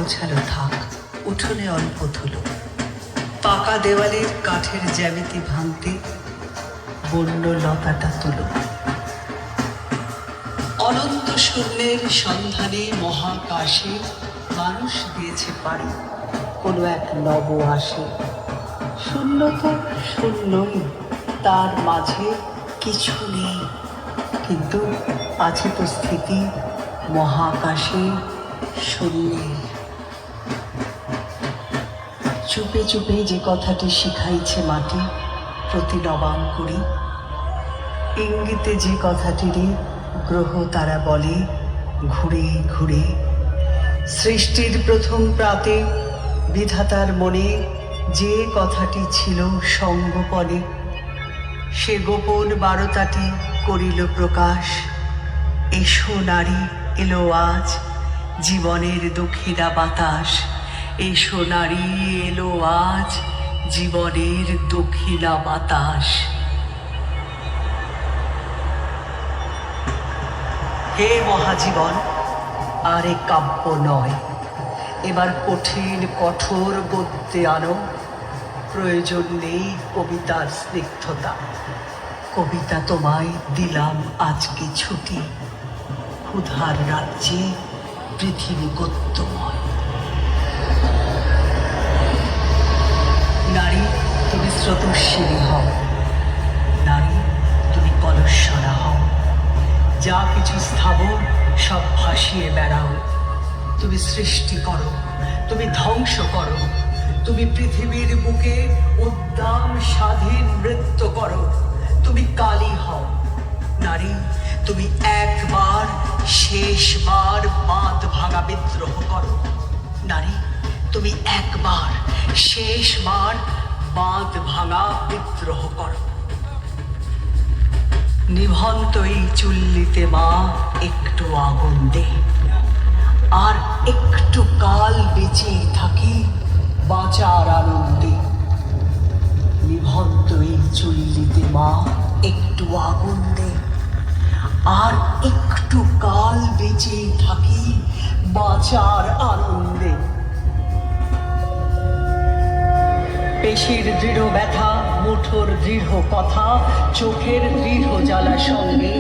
গোছালো থাক, উঠোনে অল্প ধুলো, পাকা দেওয়ালের কাঠের জ্যামিতি ভাঙতে বন্য লতাটা তুলো। অনন্ত শূন্যের সন্ধানে মহাকাশে মানুষ দিয়েছে পাড়ি, কোনো এক নব আসে। শূন্য তো শূন্যই, তার মাঝে কিছু নেই, কিন্তু আছে তো স্থিতি মহাকাশে শূন্যে। চুপে চুপে যে কথাটি শিখাইছে মাটি প্রতি নবাঙ্কুরি, ইঙ্গিতে যে কথাটিরই গ্রহ তারা বলে ঘুরে ঘুরে। সৃষ্টির প্রথম প্রাতে বিধাতার মনে যে কথাটি ছিল সঙ্গোপনে, সে গোপন বারতাটি করিল প্রকাশ। এসো নারী, এলো আজ জীবনের দক্ষিণা বাতাস। এসো নারী, এলো আজ জীবনের দক্ষিণা বাতাস। হে মহাজীবন, আর এ কাব্য নয়, এবার কঠিন কঠোর গদ্যে আনো। প্রয়োজন নেই কবিতার স্নিগ্ধতা, কবিতা তোমায় দিলাম আজকে ছুটি। ক্ষুধার রাজ্যে পৃথিবী গদ্যময়। নারী, তুমি স্রোতস্বিনী হও, নারী তুমি কলস্বরা হও। যা কিছু স্থাবর সব ভাসিয়ে বেড়াও। তুমি সৃষ্টি করো, তুমি ধ্বংস করো, তুমি পৃথিবীর বুকে উদ্দাম স্বাধীন নৃত্য করো। তুমি কালী হও নারী, তুমি একবার শেষবার বাঁধ ভাঙা বিদ্রোহ করো। নারী, তুমি একবার শেষবার বাঁধ ভাঙা বিদ্রোহ করো। নিভন্ত এই চুল্লিতে মা একটু আগুন দে, আর একটু কাল বেঁচে থাকি বাঁচার আনন্দে। নিভন্ত এই চুল্লিতে মা একটু আগুন দে, আর একটু কাল বেঁচে থাকি বাঁচার আনন্দে। পেশির দৃঢ় ব্যথা, মুঠোর দৃঢ় কথা, চোখের দৃঢ় জ্বালা সঙ্গে